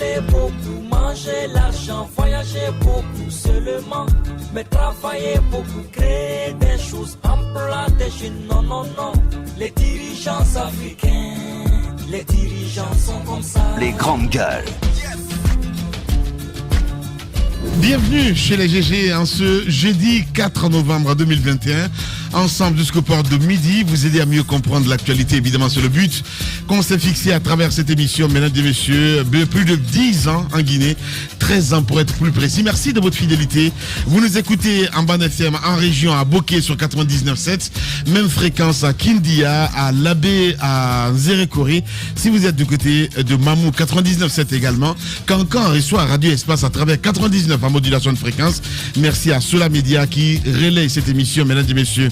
parler beaucoup, manger l'argent, voyager beaucoup seulement, mais travailler beaucoup, créer des choses, emploi des jeunes, non, non, non. Les dirigeants africains, les dirigeants sont comme ça. Les grandes gueules. Bienvenue chez les GG en ce jeudi 4 novembre 2021. Ensemble jusqu'au port de midi, vous aider à mieux comprendre l'actualité, évidemment c'est le but qu'on s'est fixé à travers cette émission, mesdames et messieurs. Plus de 10 ans en Guinée, 13 ans pour être plus précis. Merci de votre fidélité. Vous nous écoutez en bande FM en région à Bokeh sur 99.7, même fréquence à Kindia, à Labé, à Zérékoré. Si vous êtes du côté de Mamou, 99.7 également. Cancan reçoit Radio Espace à travers 99 en modulation de fréquence. Merci à Sola Média qui relaye cette émission, mesdames et messieurs.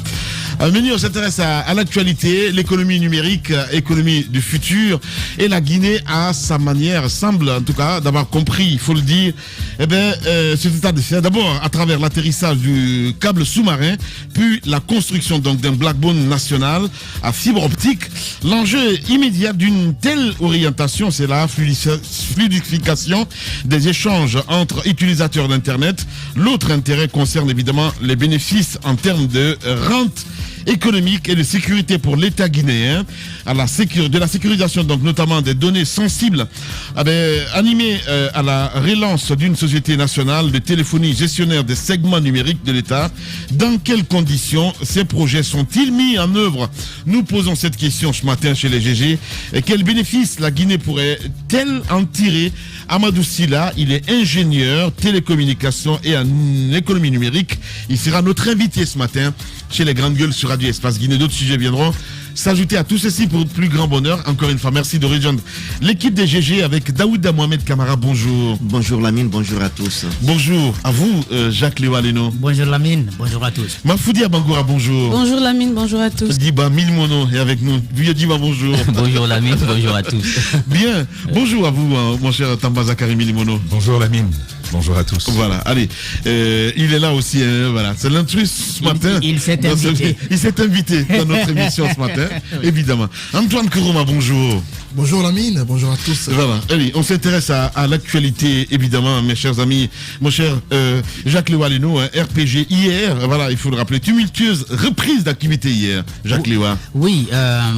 Menu, on s'intéresse à l'actualité, l'économie numérique, économie du futur. Et la Guinée, à sa manière, semble en tout cas d'avoir compris, il faut le dire, cet état de fait. D'abord, à travers l'atterrissage du câble sous-marin, puis la construction donc d'un backbone national à fibre optique. L'enjeu immédiat d'une telle orientation, c'est la fluidification des échanges entre utilisateurs d'Internet. L'autre intérêt concerne évidemment les bénéfices en termes de rente économique et de sécurité pour l'État guinéen, de la sécurisation donc notamment des données sensibles, animé à la relance d'une société nationale de téléphonie gestionnaire des segments numériques de l'État. Dans quelles conditions ces projets sont-ils mis en œuvre? Nous posons cette question ce matin chez les GG. Et quels bénéfices la Guinée pourrait-elle en tirer? Amadou Silla, il est ingénieur télécommunications et en économie numérique. Il sera notre invité ce matin chez les grandes gueules sur Radio Espace Guinée. D'autres sujets viendront s'ajouter à tout ceci pour plus grand bonheur. Encore une fois, merci de rejoindre l'équipe des GG avec Daouda Mohamed Kamara. Bonjour. Bonjour Lamine, bonjour à tous. Bonjour à vous, Jacques Léo-Aleno. Bonjour Lamine, bonjour à tous. Mafoudi Abangoura, bonjour. Bonjour Lamine, bonjour à tous. Diba Milmono est avec nous. Vieux Diba, bonjour. Bonjour Lamine, bonjour à tous. Bien, bonjour à vous, mon cher Tamba Zakari Milmono. Bonjour Lamine. Bonjour à tous. Voilà, allez, il est là aussi, voilà. C'est l'intrus ce matin. Il s'est invité. Il s'est invité dans notre émission ce matin, évidemment. Antoine Kourouma, bonjour. Bonjour Lamine, bonjour à tous. Voilà, allez, on s'intéresse à l'actualité, évidemment, mes chers amis. Mon cher Jacques Léo-Aleno, RPG hier, voilà, il faut le rappeler, tumultueuse reprise d'activité hier, Jacques Léo. Oui,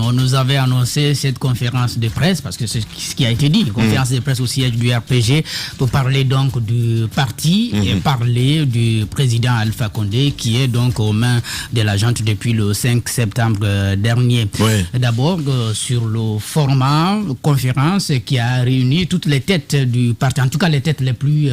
on nous avait annoncé cette conférence de presse, parce que c'est ce qui a été dit, conférence de presse au siège du RPG, pour parler donc du parti et parler du président Alpha Condé, qui est donc aux mains de la junte depuis le 5 septembre dernier. Ouais. D'abord, sur le format conférence qui a réuni toutes les têtes du parti, en tout cas les têtes les plus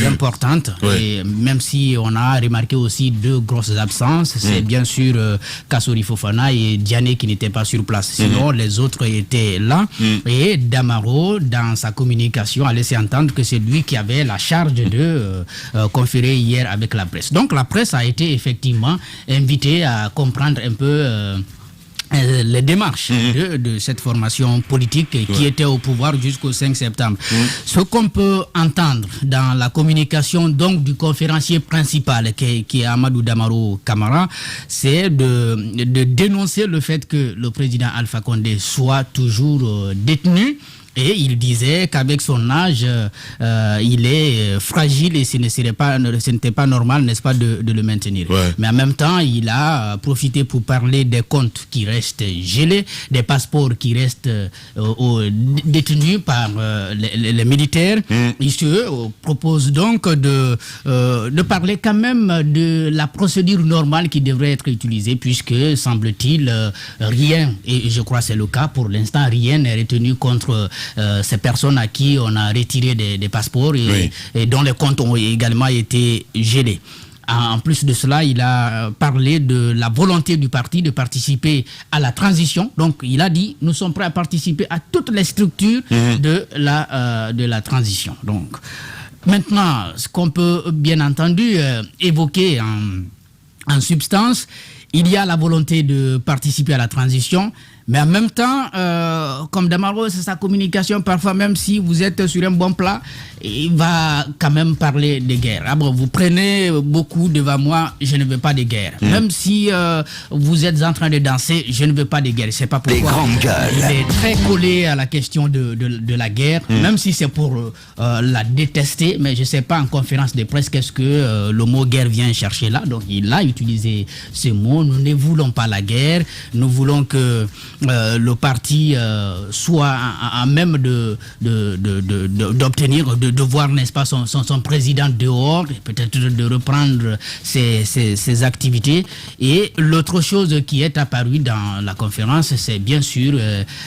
importantes. Ouais. Et même si on a remarqué aussi deux grosses absences, c'est bien sûr Kassori Fofana et Diané qui n'étaient pas sur place. Sinon, les autres étaient là. Et Damaro, dans sa communication, a laissé entendre que c'est lui qui avait la charge de conférer hier avec la presse. Donc la presse a été effectivement invitée à comprendre un peu les démarches de cette formation politique qui était au pouvoir jusqu'au 5 septembre. Ce qu'on peut entendre dans la communication donc du conférencier principal qui est Amadou Damaro Kamara, c'est de dénoncer le fait que le président Alpha Condé soit toujours détenu. Et il disait qu'avec son âge, il est fragile et ce n'était pas normal, n'est-ce pas, de le maintenir. Ouais. Mais en même temps, il a profité pour parler des comptes qui restent gelés, des passeports qui restent détenus par les militaires. Il se propose donc de parler quand même de la procédure normale qui devrait être utilisée, puisque, semble-t-il, rien, et je crois que c'est le cas pour l'instant, rien n'est retenu contre ces personnes à qui on a retiré des passeports et dont les comptes ont également été gelés. En plus de cela, il a parlé de la volonté du parti de participer à la transition. Donc, il a dit, nous sommes prêts à participer à toutes les structures de la transition. Donc, maintenant, ce qu'on peut bien entendu évoquer en substance, il y a la volonté de participer à la transition, Mais en même temps, comme Damaro, c'est sa communication, parfois même si vous êtes sur un bon plat, il va quand même parler de guerre. Ah bon, vous prenez beaucoup devant moi, je ne veux pas de guerre. Même si vous êtes en train de danser, je ne veux pas de guerre. C'est pas pourquoi. Il est très collé à la question de la guerre, même si c'est pour la détester, mais je ne sais pas en conférence de presse qu'est-ce que le mot guerre vient chercher là. Donc il a utilisé ce mot. Nous ne voulons pas la guerre, nous voulons que le parti soit à même d'obtenir, de voir, n'est-ce pas, son président dehors, peut-être de reprendre ses activités. Et l'autre chose qui est apparue dans la conférence, c'est bien sûr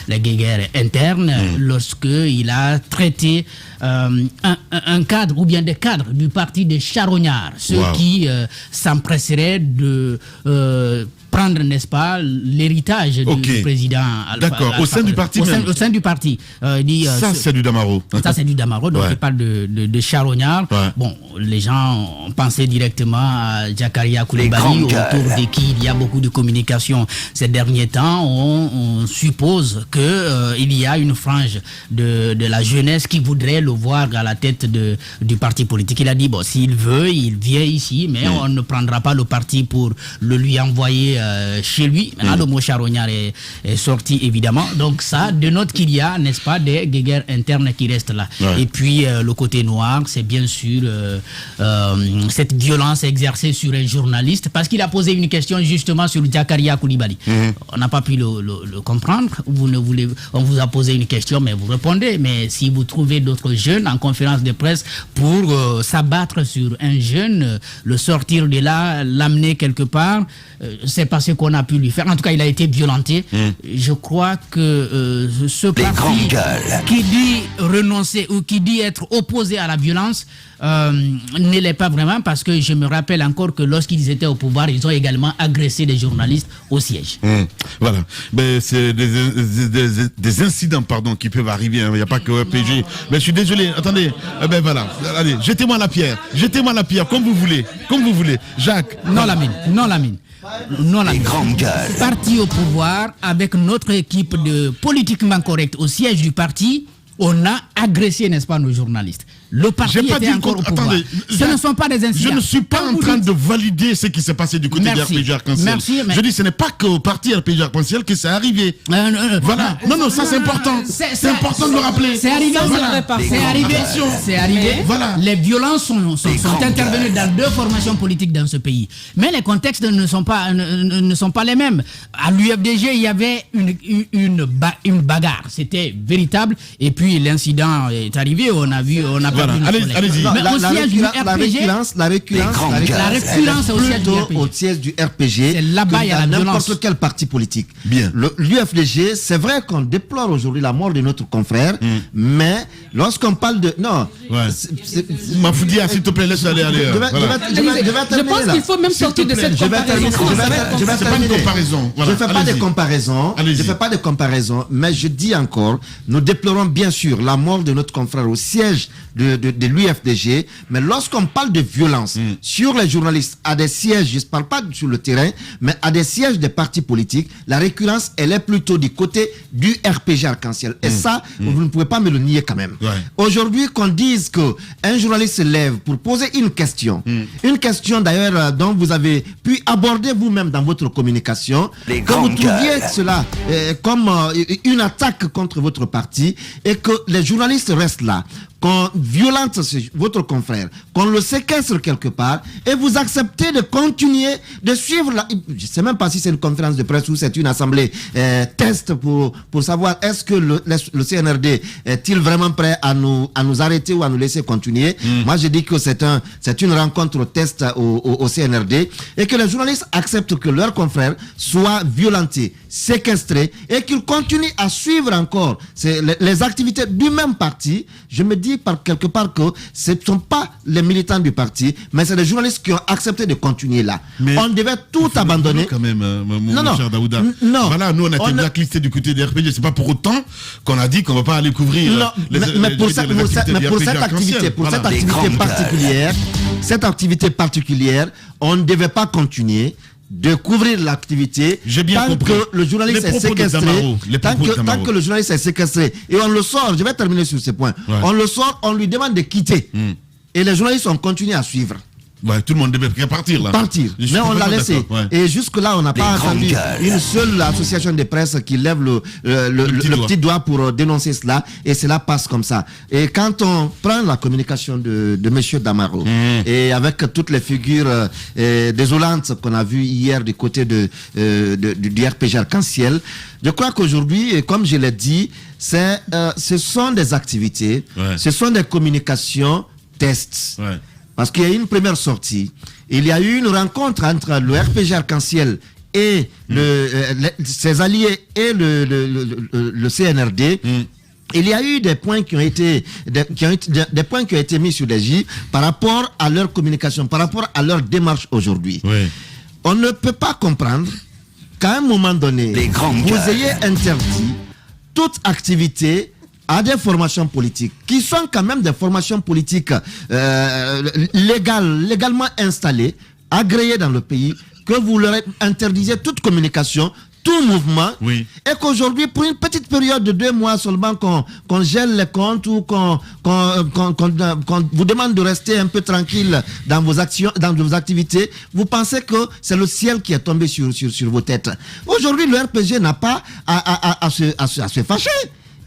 la guerre interne, lorsqu'il a traité un cadre ou bien des cadres du parti des charognards, ceux qui s'empresseraient de prendre, n'est-ce pas, l'héritage du président Alpha. D'accord, au sein du parti même. Au sein du parti. Ça, c'est du Damaro. Ça, c'est du Damaro, donc il parle de charognard. Bon, les gens ont pensé directement à Jakaria Koulibaly, autour de qui il y a beaucoup de communication ces derniers temps. On suppose qu'il y a une frange de la jeunesse qui voudrait le voir à la tête du parti politique. Il a dit, bon, s'il veut, il vient ici, mais on ne prendra pas le parti pour le lui envoyer chez lui. Maintenant, le mot charognard est sorti, évidemment. Donc ça dénote qu'il y a, n'est-ce pas, des guerres internes qui restent là. Et puis, le côté noir, c'est bien sûr cette violence exercée sur un journaliste, parce qu'il a posé une question justement sur Jakaria Koulibaly. On n'a pas pu le comprendre. On vous a posé une question, mais vous répondez. Mais si vous trouvez d'autres jeunes en conférence de presse pour s'abattre sur un jeune, le sortir de là, l'amener quelque part, c'est pas ce qu'on a pu lui faire. En tout cas, il a été violenté. Je crois que ce parti qui dit renoncer ou qui dit être opposé à la violence ne l'est pas vraiment, parce que je me rappelle encore que lorsqu'ils étaient au pouvoir, ils ont également agressé des journalistes au siège. Voilà. Ben, c'est des incidents qui peuvent arriver. Il n'y a pas que RPG. Mais je suis désolé. Attendez. Ben voilà. Allez, jetez-moi la pierre. Jetez-moi la pierre, comme vous voulez. Comme vous voulez. Jacques. Non, Lamine. Non, la parti au pouvoir, avec notre équipe de politiquement correcte au siège du parti, on a agressé, n'est-ce pas, nos journalistes. Le parti était encore au pouvoir. Ce ne sont pas des incidents. Je ne suis pas en train de valider ce qui s'est passé du côté de RPG Arc-en-Ciel. Je dis, ce n'est pas qu'au parti RPG Arc-en-Ciel que c'est arrivé. Voilà. Non, ça c'est important. C'est important de le rappeler. C'est arrivé. C'est arrivé. Voilà. Les violences sont intervenues dans deux formations politiques dans ce pays. Mais les contextes ne sont pas les mêmes. À l'UFDG, il y avait une bagarre. C'était véritable. Et puis l'incident est arrivé. On a vu. Allez-y. La récurrence au siège du RPG, c'est là-bas, il y a la violence. N'importe quel parti politique. Bien. L'UFDG, c'est vrai qu'on déplore aujourd'hui la mort de notre confrère, mais lorsqu'on parle de... Non. Mafoudia, s'il te plaît, laisse aller. Je pense qu'il faut même sortir de cette comparaison. Je vais terminer. Je ne fais pas de comparaison, mais je dis encore, nous déplorons bien sûr la mort de notre confrère au siège de l'UFDG, mais lorsqu'on parle de violence sur les journalistes à des sièges, je ne parle pas sur le terrain, mais à des sièges des partis politiques, la récurrence, elle est plutôt du côté du RPG Arc-en-Ciel. Et ça, vous ne pouvez pas me le nier quand même. Aujourd'hui, qu'on dise qu'un journaliste se lève pour poser une question d'ailleurs dont vous avez pu aborder vous-même dans votre communication, que vous trouviez cela comme une attaque contre votre parti, et que les journalistes restent là, qu'on violente votre confrère, qu'on le séquestre quelque part, et vous acceptez de continuer de suivre je ne sais même pas si c'est une conférence de presse ou c'est une assemblée test pour savoir est-ce que le CNRD est-il vraiment prêt à nous arrêter ou à nous laisser continuer. Moi je dis que c'est une rencontre test au CNRD, et que les journalistes acceptent que leurs confrères soient violentés, séquestrés, et qu'ils continuent à suivre encore les activités du même parti. Je me dis par quelque part que ce ne sont pas les militants du parti, mais c'est les journalistes qui ont accepté de continuer là. Mais on devait tout abandonner. Quand même, mon cher Daouda. Non. Voilà, nous on a été blacklistés du côté des RPG. C'est pas pour autant qu'on a dit qu'on va pas aller couvrir. Mais pour cette activité particulière, on ne devait pas continuer. de couvrir l'activité. J'ai bien compris. Que le journaliste est séquestré, tant que le journaliste est séquestré, et on le sort, je vais terminer sur ce point, on le sort, on lui demande de quitter. Et les journalistes ont continué à suivre. Ouais, tout le monde devait partir là. Mais on l'a laissé. Ouais. Et jusque-là, on n'a pas entendu une seule association de presse qui lève le petit doigt pour dénoncer cela. Et cela passe comme ça. Et quand on prend la communication de M. Damaro, et avec toutes les figures désolantes qu'on a vues hier du côté du RPG Arc-en-Ciel, je crois qu'aujourd'hui, comme je l'ai dit, ce sont des activités, ce sont des communications tests. Ouais. Parce qu'il y a eu une première sortie, il y a eu une rencontre entre le RPG Arc-en-Ciel et ses alliés et le CNRD. Il y a eu des points qui ont été mis sur les J par rapport à leur communication, par rapport à leur démarche aujourd'hui. Oui. On ne peut pas comprendre qu'à un moment donné, vous ayez interdit toute activité à des formations politiques, qui sont quand même des formations politiques légalement installées, agréées dans le pays, que vous leur interdisez toute communication, tout mouvement, et qu'aujourd'hui, pour une petite période de 2 mois seulement, qu'on gèle les comptes ou qu'on vous demande de rester un peu tranquille dans vos actions, dans vos activités, vous pensez que c'est le ciel qui est tombé sur vos têtes. Aujourd'hui, le RPG n'a pas à se fâcher.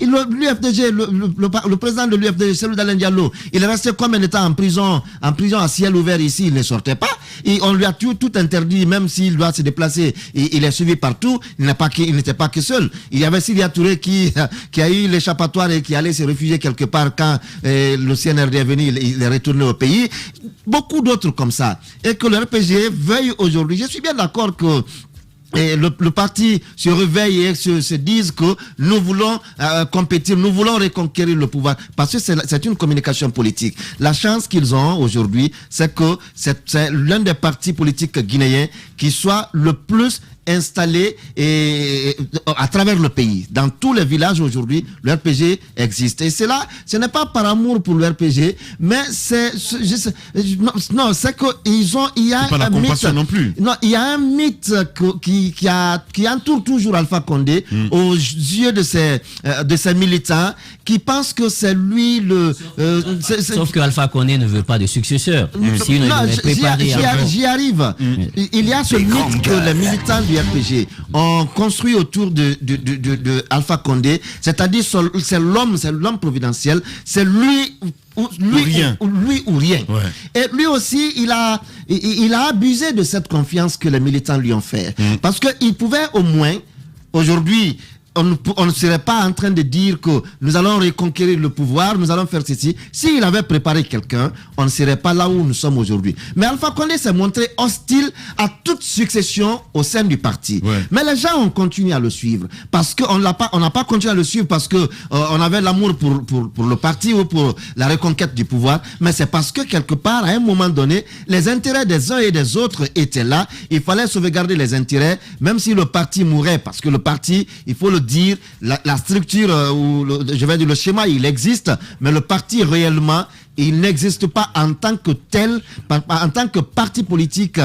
L'UFDG, le président de l'UFDG, celui d'Alain Diallo, il est resté combien de temps en prison à ciel ouvert ici, il ne sortait pas. Et on lui a tout interdit, même s'il doit se déplacer. Il est suivi partout, il n'était pas que seul. Il y avait Syria Touré qui a eu l'échappatoire et qui allait se réfugier quelque part quand le CNRD est venu, il est retourné au pays. Beaucoup d'autres comme ça. Et que le RPG veuille aujourd'hui, je suis bien d'accord que et le parti se réveille et se disent que nous voulons compétir, nous voulons reconquérir le pouvoir, parce que c'est une communication politique. La chance qu'ils ont aujourd'hui, c'est que c'est l'un des partis politiques guinéens qui soit le plus installé à travers le pays. Dans tous les villages aujourd'hui, le RPG existe. Et c'est là, ce n'est pas par amour pour le RPG, mais c'est que il y a pas un mythe non plus. Non, il y a un mythe qui entoure toujours Alpha Condé aux yeux de ses militants qui pensent que c'est lui sauf que Alpha Condé ne veut pas de successeur. J'y arrive. Il y a ce mythe que les militants du RPG ont construit autour de Alpha Condé, c'est-à-dire c'est l'homme providentiel, c'est lui ou rien. Ouais. Et lui aussi, il a abusé de cette confiance que les militants lui ont fait. Parce qu'il pouvait au moins, aujourd'hui, on ne serait pas en train de dire que nous allons reconquérir le pouvoir, nous allons faire ceci. S'il avait préparé quelqu'un, on ne serait pas là où nous sommes aujourd'hui. Mais Alpha Condé s'est montré hostile à toute succession au sein du parti. Ouais. Mais les gens ont continué à le suivre. Parce qu'on n'a pas continué à le suivre parce que on avait l'amour pour le parti ou pour la reconquête du pouvoir. Mais c'est parce que quelque part, à un moment donné, les intérêts des uns et des autres étaient là. Il fallait sauvegarder les intérêts, même si le parti mourait. Parce que le parti, il faut le dire, la structure le schéma, il existe, mais le parti réellement, il n'existe pas en tant que tel, en tant que parti politique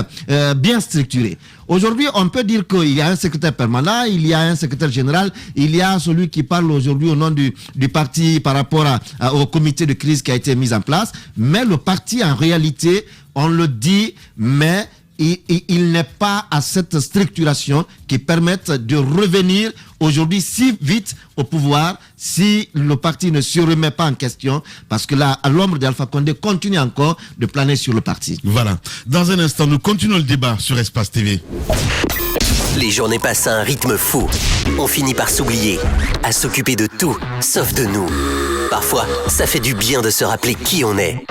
bien structuré. Aujourd'hui, on peut dire qu'il y a un secrétaire permanent, il y a un secrétaire général, il y a celui qui parle aujourd'hui au nom du parti par rapport au comité de crise qui a été mis en place, mais le parti en réalité, on le dit, mais il n'est pas à cette structuration qui permette de revenir aujourd'hui si vite au pouvoir si le parti ne se remet pas en question, parce que là, l'ombre d'Alpha Condé continue encore de planer sur le parti. Voilà. Dans un instant, nous continuons le débat sur Espace TV. Les journées passent à un rythme fou. On finit par s'oublier, à s'occuper de tout, sauf de nous. Parfois, ça fait du bien de se rappeler qui on est.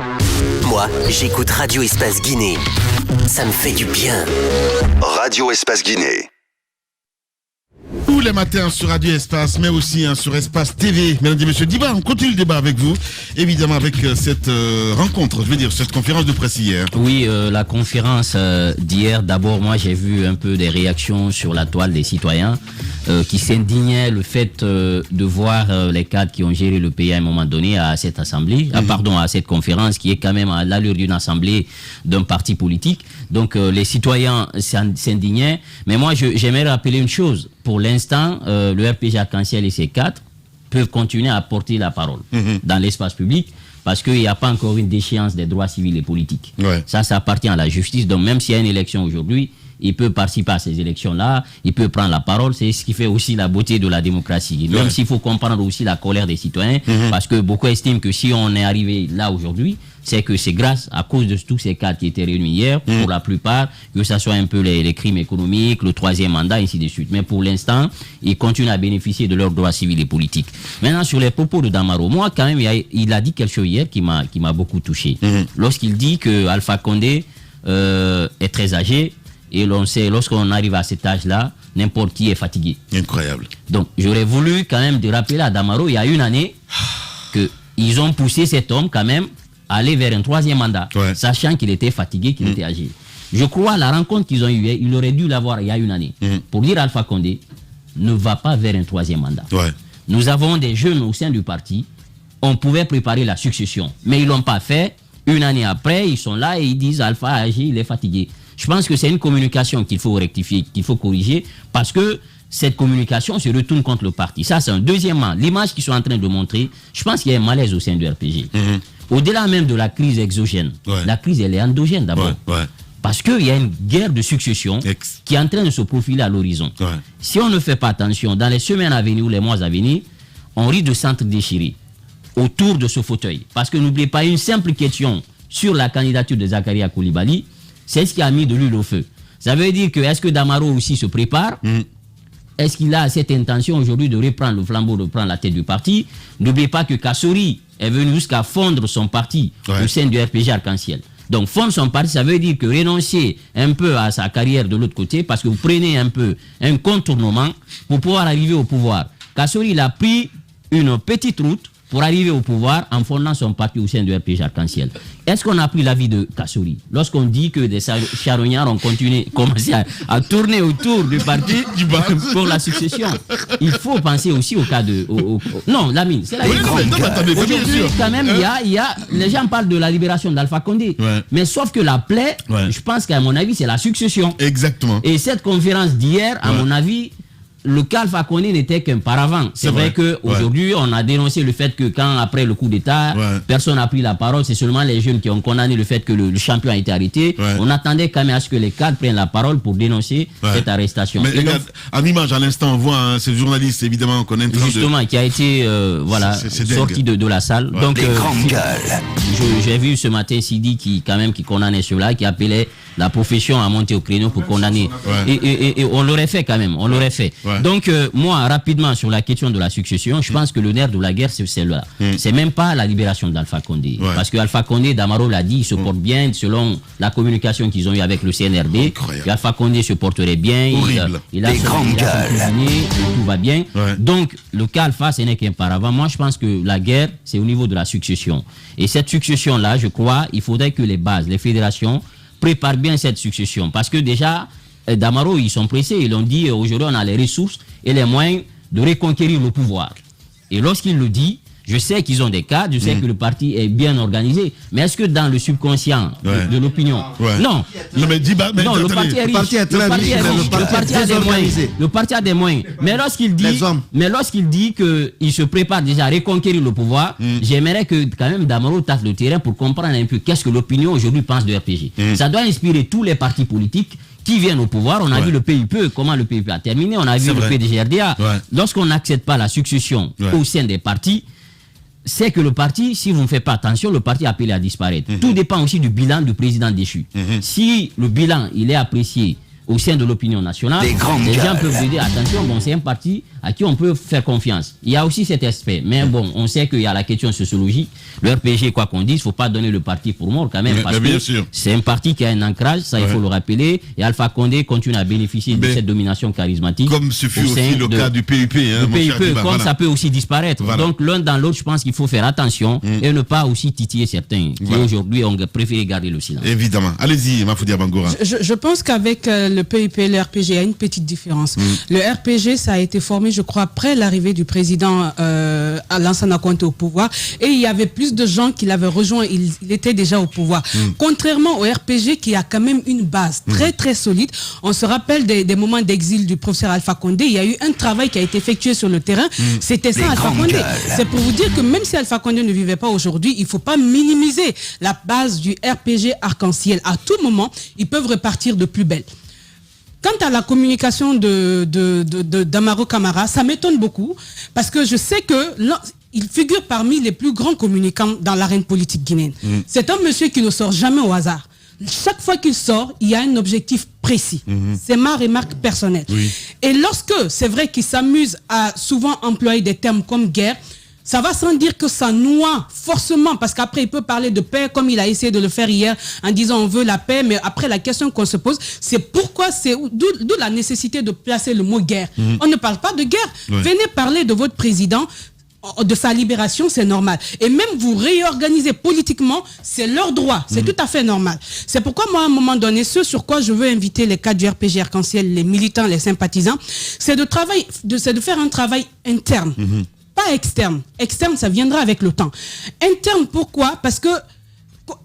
Moi, j'écoute Radio Espace Guinée. Ça me fait du bien. Radio Espace Guinée. tous les matins sur Radio Espace, mais aussi sur Espace TV. Mesdames et messieurs, débat, on continue le débat avec vous, évidemment avec cette rencontre, je veux dire, cette conférence de presse hier. Oui, la conférence d'hier, d'abord, moi j'ai vu un peu des réactions sur la toile des citoyens qui s'indignaient le fait de voir les cadres qui ont géré le pays à un moment donné à cette assemblée, à cette conférence qui est quand même à l'allure d'une assemblée d'un parti politique. Donc les citoyens s'indignaient, mais moi j'aimerais rappeler une chose. Pour l'instant, le RPG Arc-en-Ciel et ses cadres peuvent continuer à porter la parole dans l'espace public parce qu'il n'y a pas encore une déchéance des droits civils et politiques. Ouais. Ça appartient à la justice. Donc même s'il y a une élection aujourd'hui, il peut participer à ces élections-là, il peut prendre la parole. C'est ce qui fait aussi la beauté de la démocratie. Même s'il faut comprendre aussi la colère des citoyens, parce que beaucoup estiment que si on est arrivé là aujourd'hui, c'est que c'est grâce à cause de tous ces cadres qui étaient réunis hier, pour la plupart, que ce soit un peu les crimes économiques, le troisième mandat, ainsi de suite. Mais pour l'instant, ils continuent à bénéficier de leurs droits civils et politiques. Maintenant, sur les propos de Damaro, moi, quand même, il a dit quelque chose hier qui m'a beaucoup touché. Lorsqu'il dit que Alpha Condé est très âgé, et l'on sait, lorsqu'on arrive à cet âge-là, n'importe qui est fatigué. Incroyable. Donc, j'aurais voulu quand même de rappeler à Damaro, il y a une année, qu'ils ont poussé cet homme quand même à aller vers un troisième mandat, sachant qu'il était fatigué, qu'il était âgé. Je crois la rencontre qu'ils ont eue, il aurait dû l'avoir il y a une année, pour dire Alpha Condé ne va pas vers un troisième mandat. Nous avons des jeunes au sein du parti, on pouvait préparer la succession, mais ils ne l'ont pas fait. Une année après, ils sont là et ils disent Alpha a agi, il est fatigué. Je pense que c'est une communication qu'il faut rectifier, qu'il faut corriger, parce que cette communication se retourne contre le parti. Ça, c'est un. Deuxièmement, l'image qu'ils sont en train de montrer, je pense qu'il y a un malaise au sein du RPG. Au-delà même de la crise exogène, la crise, elle est endogène d'abord. Parce qu'il y a une guerre de succession qui est en train de se profiler à l'horizon. Si on ne fait pas attention, dans les semaines à venir ou les mois à venir, on risque de s'entre-déchirer autour de ce fauteuil. Parce que n'oubliez pas, une simple question sur la candidature de Zakaria Coulibaly, c'est ce qui a mis de l'huile au feu. Ça veut dire que, est-ce que Damaro aussi se prépare? Est-ce qu'il a cette intention aujourd'hui de reprendre le flambeau, de prendre la tête du parti? N'oubliez pas que Kassori est venu jusqu'à fondre son parti au sein du RPG Arc-en-Ciel. Donc fondre son parti, ça veut dire que renoncer un peu à sa carrière de l'autre côté, parce que vous prenez un peu un contournement pour pouvoir arriver au pouvoir. Kassori, il a pris une petite route pour arriver au pouvoir en fondant son parti au sein du RPG Arc-en-Ciel. Est-ce qu'on a pris l'avis de Kassori? Lorsqu'on dit que des charognards ont commencé à tourner autour du parti pour la succession, il faut penser aussi au cas de... Non, Lamine, c'est la vérité. Aujourd'hui, quand même, les gens parlent de la libération d'Alpha Condé, mais sauf que la plaie, je pense qu'à mon avis, c'est la succession. Exactement. Et cette conférence d'hier, à mon avis... Le cas Alpha Condé n'était qu'un paravent. C'est vrai qu'aujourd'hui, on a dénoncé le fait que quand, après le coup d'État, personne n'a pris la parole. C'est seulement les jeunes qui ont condamné le fait que le champion a été arrêté. On attendait quand même à ce que les cadres prennent la parole pour dénoncer cette arrestation. Mais regarde, en image, à l'instant, on voit ce journaliste, évidemment, qu'on est justement, qui a été sorti de la salle. Donc, j'ai vu ce matin Sidi qui condamnait cela, qui appelait la profession à monter au créneau pour condamner. Et on l'aurait fait quand même, on l'aurait fait. Donc, moi, rapidement, sur la question de la succession, je pense que le nerf de la guerre, c'est celle-là. C'est même pas la libération d'Alpha Condé. Parce que Alpha Condé, Damaro l'a dit, il se porte bien selon la communication qu'ils ont eue avec le CNRD. Alpha Condé se porterait bien. Il a son tout va bien. Donc, le cas Alpha, ce n'est qu'un paravent. Moi, je pense que la guerre, c'est au niveau de la succession. Et cette succession-là, je crois, il faudrait que les bases, les fédérations, préparent bien cette succession. Parce que déjà, Damaro, ils sont pressés. Ils ont dit, aujourd'hui, on a les ressources et les moyens de reconquérir le pouvoir. Et lorsqu'il le dit, je sais qu'ils ont des cadres, je sais que le parti est bien organisé, mais est-ce que dans le subconscient de l'opinion... Non, le parti est riche, le parti a des moyens. Mais lorsqu'il dit qu'il se prépare déjà à reconquérir le pouvoir, j'aimerais que quand même Damaro tâche le terrain pour comprendre un peu qu'est-ce que l'opinion aujourd'hui pense de RPG. Ça doit inspirer tous les partis politiques qui viennent au pouvoir. On a vu le PIP, comment le PIP a terminé, on a vu le PDGRDA. Lorsqu'on n'accepte pas la succession au sein des partis, c'est que le parti, si vous ne faites pas attention, le parti est appelé à disparaître. Tout dépend aussi du bilan du président déchu. Si le bilan, il est apprécié au sein de l'opinion nationale, les gens peuvent se dire attention, bon, c'est un parti à qui on peut faire confiance. Il y a aussi cet aspect. Mais bon, on sait qu'il y a la question sociologique. Le RPG, quoi qu'on dise, il ne faut pas donner le parti pour mort quand même. Parce que c'est un parti qui a un ancrage, ça il faut le rappeler. Et Alpha Condé continue à bénéficier de cette domination charismatique. Comme ce fut aussi le cas du PUP. Le PUP, comme ça peut aussi disparaître. Donc l'un dans l'autre, je pense qu'il faut faire attention et ne pas aussi titiller certains qui aujourd'hui ont préféré garder le silence. Évidemment. Allez-y, Mafoudia Bangoura. Je pense qu'avec le PUP et le RPG, il y a une petite différence. Le RPG, ça a été formé, je crois, après l'arrivée du président Lansana Conté au pouvoir. Et il y avait plus de gens qui l'avaient rejoint. Il était déjà au pouvoir. Contrairement au RPG, qui a quand même une base très, très solide. On se rappelle des moments d'exil du professeur Alpha Condé. Il y a eu un travail qui a été effectué sur le terrain. C'était ça, Alpha Condé. C'est pour vous dire que même si Alpha Condé ne vivait pas aujourd'hui, il ne faut pas minimiser la base du RPG Arc-en-Ciel. À tout moment, ils peuvent repartir de plus belle. Quant à la communication d'Amaro Camara, ça m'étonne beaucoup parce que je sais qu'il figure parmi les plus grands communicants dans l'arène politique guinéenne. C'est un monsieur qui ne sort jamais au hasard. Chaque fois qu'il sort, il y a un objectif précis. C'est ma remarque personnelle. Et lorsque c'est vrai qu'il s'amuse à souvent employer des termes comme guerre, ça va sans dire que ça noie forcément, parce qu'après il peut parler de paix comme il a essayé de le faire hier en disant on veut la paix, mais après la question qu'on se pose, c'est pourquoi, d'où la nécessité de placer le mot guerre. On ne parle pas de guerre. Venez parler de votre président, de sa libération, c'est normal. Et même vous réorganiser politiquement, c'est leur droit. C'est tout à fait normal. C'est pourquoi moi, à un moment donné, ce sur quoi je veux inviter les cadres du RPG Arc-en-Ciel, les militants, les sympathisants, c'est de faire un travail interne. Pas externe. Externe, ça viendra avec le temps. Interne, pourquoi? Parce que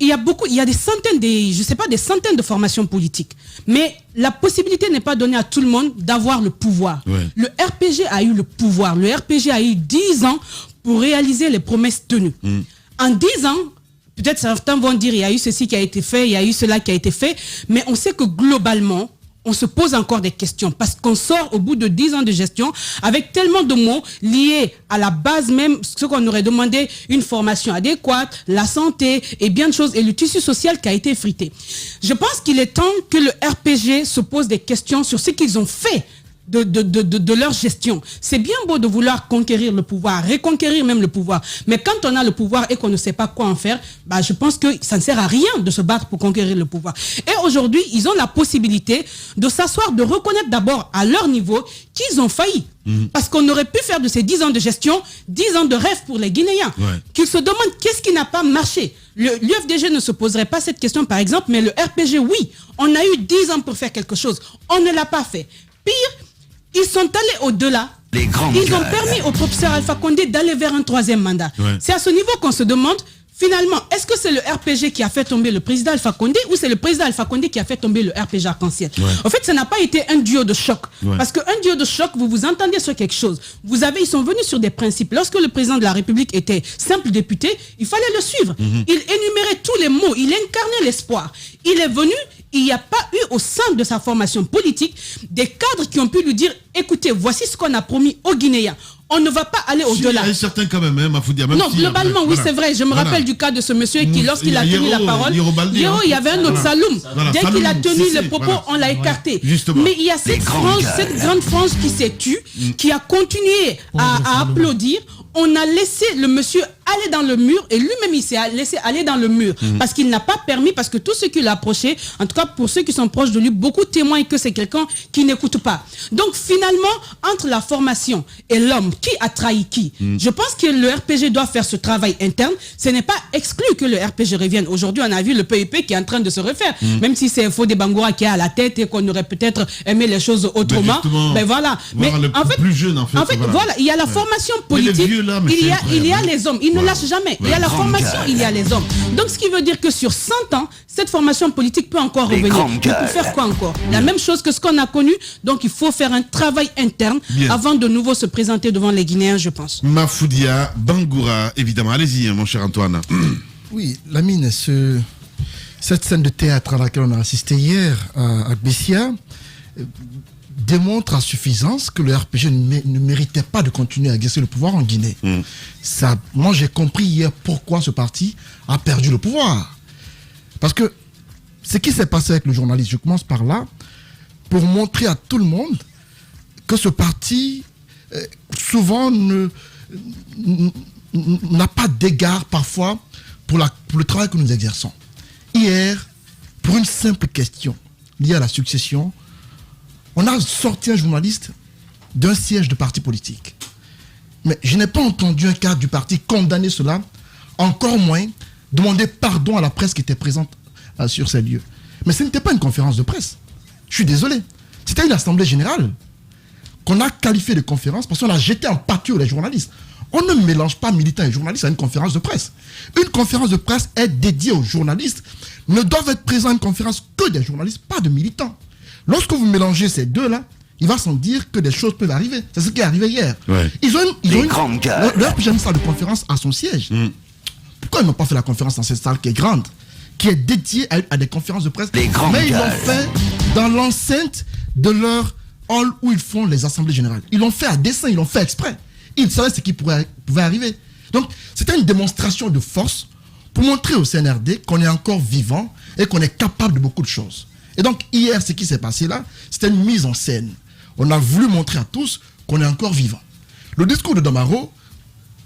il y a des centaines de formations politiques. Mais la possibilité n'est pas donnée à tout le monde d'avoir le pouvoir. Le RPG a eu le pouvoir. Le RPG a eu 10 ans pour réaliser les promesses tenues. En 10 ans, peut-être certains vont dire il y a eu ceci qui a été fait, il y a eu cela qui a été fait, mais on sait que globalement, on se pose encore des questions parce qu'on sort au bout de 10 ans de gestion avec tellement de mots liés à la base même, ce qu'on aurait demandé, une formation adéquate, la santé et bien de choses et le tissu social qui a été effrité. Je pense qu'il est temps que le RPG se pose des questions sur ce qu'ils ont fait de leur gestion. C'est bien beau de vouloir conquérir le pouvoir, reconquérir même le pouvoir. Mais quand on a le pouvoir et qu'on ne sait pas quoi en faire, je pense que ça ne sert à rien de se battre pour conquérir le pouvoir. Et aujourd'hui, ils ont la possibilité de s'asseoir, de reconnaître d'abord à leur niveau qu'ils ont failli. Parce qu'on aurait pu faire de ces 10 ans de gestion 10 ans de rêve pour les Guinéens. Qu'ils se demandent qu'est-ce qui n'a pas marché. L'UFDG ne se poserait pas cette question par exemple, mais le RPG, oui. On a eu 10 ans pour faire quelque chose. On ne l'a pas fait. Pire, ils sont allés au-delà. Ils ont permis au professeur Alpha Condé d'aller vers un 3e mandat. C'est à ce niveau qu'on se demande, finalement, est-ce que c'est le RPG qui a fait tomber le président Alpha Condé ou c'est le président Alpha Condé qui a fait tomber le RPG Arc-en-Ciel? En fait, ça n'a pas été un duo de choc. Parce qu'un duo de choc, vous vous entendez sur quelque chose. Ils sont venus sur des principes. Lorsque le président de la République était simple député, il fallait le suivre. Il énumérait tous les mots, il incarnait l'espoir. Il est venu, il n'y a pas eu au sein de sa formation politique des cadres qui ont pu lui dire écoutez, voici ce qu'on a promis aux Guinéens. On ne va pas aller au-delà. Il y a certains quand même, Mafoudia. Non, globalement, oui, c'est vrai. Je me rappelle du cas de ce monsieur qui, lorsqu'il a tenu la parole, il y avait un autre Saloum. Dès qu'il a tenu les propos, on l'a écarté. Mais il y a cette grande frange qui s'est tue, qui a continué à applaudir. On a laissé le monsieur aller dans le mur et lui-même il s'est laissé aller dans le mur parce qu'il n'a pas permis, parce que tous ceux qui l'ont approché, en tout cas pour ceux qui sont proches de lui, beaucoup témoignent que c'est quelqu'un qui n'écoute pas. Donc finalement, entre la formation et l'homme, qui a trahi qui? Je pense que le RPG doit faire ce travail interne. Ce n'est pas exclu que le RPG revienne. Aujourd'hui, on a vu le PUP qui est en train de se refaire, même si c'est Fodé Bangoura qui est à la tête et qu'on aurait peut-être aimé les choses autrement. Mais voilà. Mais en fait, plus jeune, voilà, il y a la formation politique. Il y a les hommes, ils ne lâchent jamais. Il y a la formation, il y a les hommes. Donc ce qui veut dire que sur 100 ans, cette formation politique peut encore revenir. Mais pour faire quoi encore? La même chose que ce qu'on a connu. Donc il faut faire un travail interne avant de nouveau se présenter devant les Guinéens, je pense. Mafoudia Bangoura, évidemment. Allez-y, mon cher Antoine. Oui, Lamine, cette scène de théâtre à laquelle on a assisté hier à Bessia démontre à suffisance que le RPG ne méritait pas de continuer à exercer le pouvoir en Guinée. Moi, j'ai compris hier pourquoi ce parti a perdu le pouvoir. Parce que ce qui s'est passé avec le journaliste, je commence par là, pour montrer à tout le monde que ce parti, souvent, n'a pas d'égard parfois pour le travail que nous exerçons. Hier, pour une simple question liée à la succession, on a sorti un journaliste d'un siège de parti politique. Mais je n'ai pas entendu un cadre du parti condamner cela, encore moins demander pardon à la presse qui était présente sur ces lieux. Mais ce n'était pas une conférence de presse. Je suis désolé. C'était une assemblée générale qu'on a qualifiée de conférence parce qu'on a jeté en pâture les journalistes. On ne mélange pas militants et journalistes à une conférence de presse. Une conférence de presse est dédiée aux journalistes. Ne doivent être présents à une conférence que des journalistes, pas de militants. Lorsque vous mélangez ces deux-là, il va sans dire que des choses peuvent arriver. C'est ce qui est arrivé hier. Ouais. Ils ont le RPG a une salle de conférence à son siège. Pourquoi ils n'ont pas fait la conférence dans cette salle qui est grande, qui est dédiée à des conférences de presse? Mais ils l'ont fait dans l'enceinte de leur hall où ils font les assemblées générales. Ils l'ont fait à dessein, ils l'ont fait exprès. Ils savaient ce qui pouvait arriver. Donc, c'était une démonstration de force pour montrer au CNRD qu'on est encore vivant et qu'on est capable de beaucoup de choses. Et donc, hier, ce qui s'est passé là, c'était une mise en scène. On a voulu montrer à tous qu'on est encore vivant. Le discours de Damaro,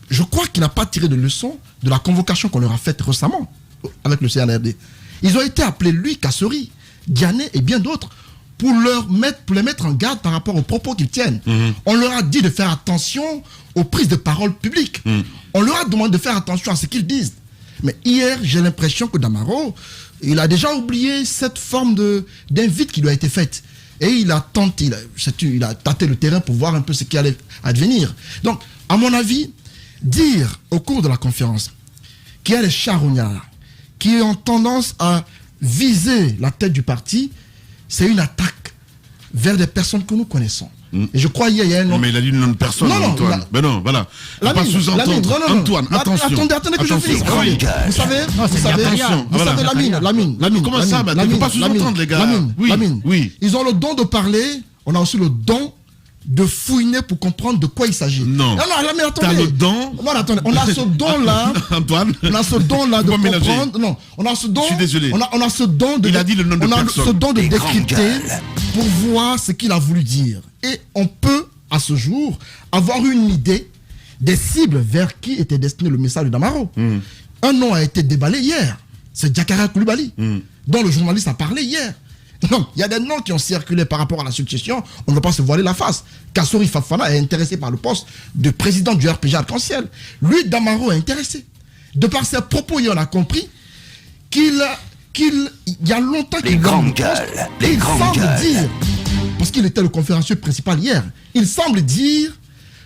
je crois qu'il n'a pas tiré de leçon de la convocation qu'on leur a faite récemment avec le CNRD. Ils ont été appelés, lui, Kassori, Diané et bien d'autres, pour les mettre en garde par rapport aux propos qu'ils tiennent. On leur a dit de faire attention aux prises de parole publiques. On leur a demandé de faire attention à ce qu'ils disent. Mais hier, j'ai l'impression que Damaro, il a déjà oublié cette forme d'invite qui lui a été faite. Et il a tenté, il a tâté le terrain pour voir un peu ce qui allait advenir. Donc, à mon avis, dire au cours de la conférence qu'il y a des charognards qui ont tendance à viser la tête du parti, c'est une attaque vers des personnes que nous connaissons. Et je crois qu'il y a un homme... Mais il a dit une personne, Antoine. Mais non, voilà. On ne va pas sous-entendre. Antoine, attention. Attendez que je finisse. Vous savez, Lamine. Comment ça, tu ne peux pas sous-entendre, les gars. Lamine, ils ont le don de parler, on a aussi le don de fouiner pour comprendre de quoi il s'agit. Non, mais attendez. T'as le don. Non, attendez. On a ce don-là. Antoine. On a ce don-là de comprendre. Non, on a ce don. Je suis désolé. On a ce don de. Il a dit le nom de personne. On a ce don de décrypter pour voir ce qu'il a voulu dire. Et on peut, à ce jour, avoir une idée des cibles vers qui était destiné le message de Damaro. Un nom a été déballé hier. C'est Diakara Koulibaly, dont le journaliste a parlé hier. Non, il y a des noms qui ont circulé par rapport à la succession, on ne va pas se voiler la face. Kassori Fafana est intéressé par le poste de président du RPG Arc-en-Ciel. Lui, Damaro est intéressé. De par ses propos, on a compris qu'il y a longtemps qu'il semble dire, parce qu'il était le conférencier principal hier, il semble dire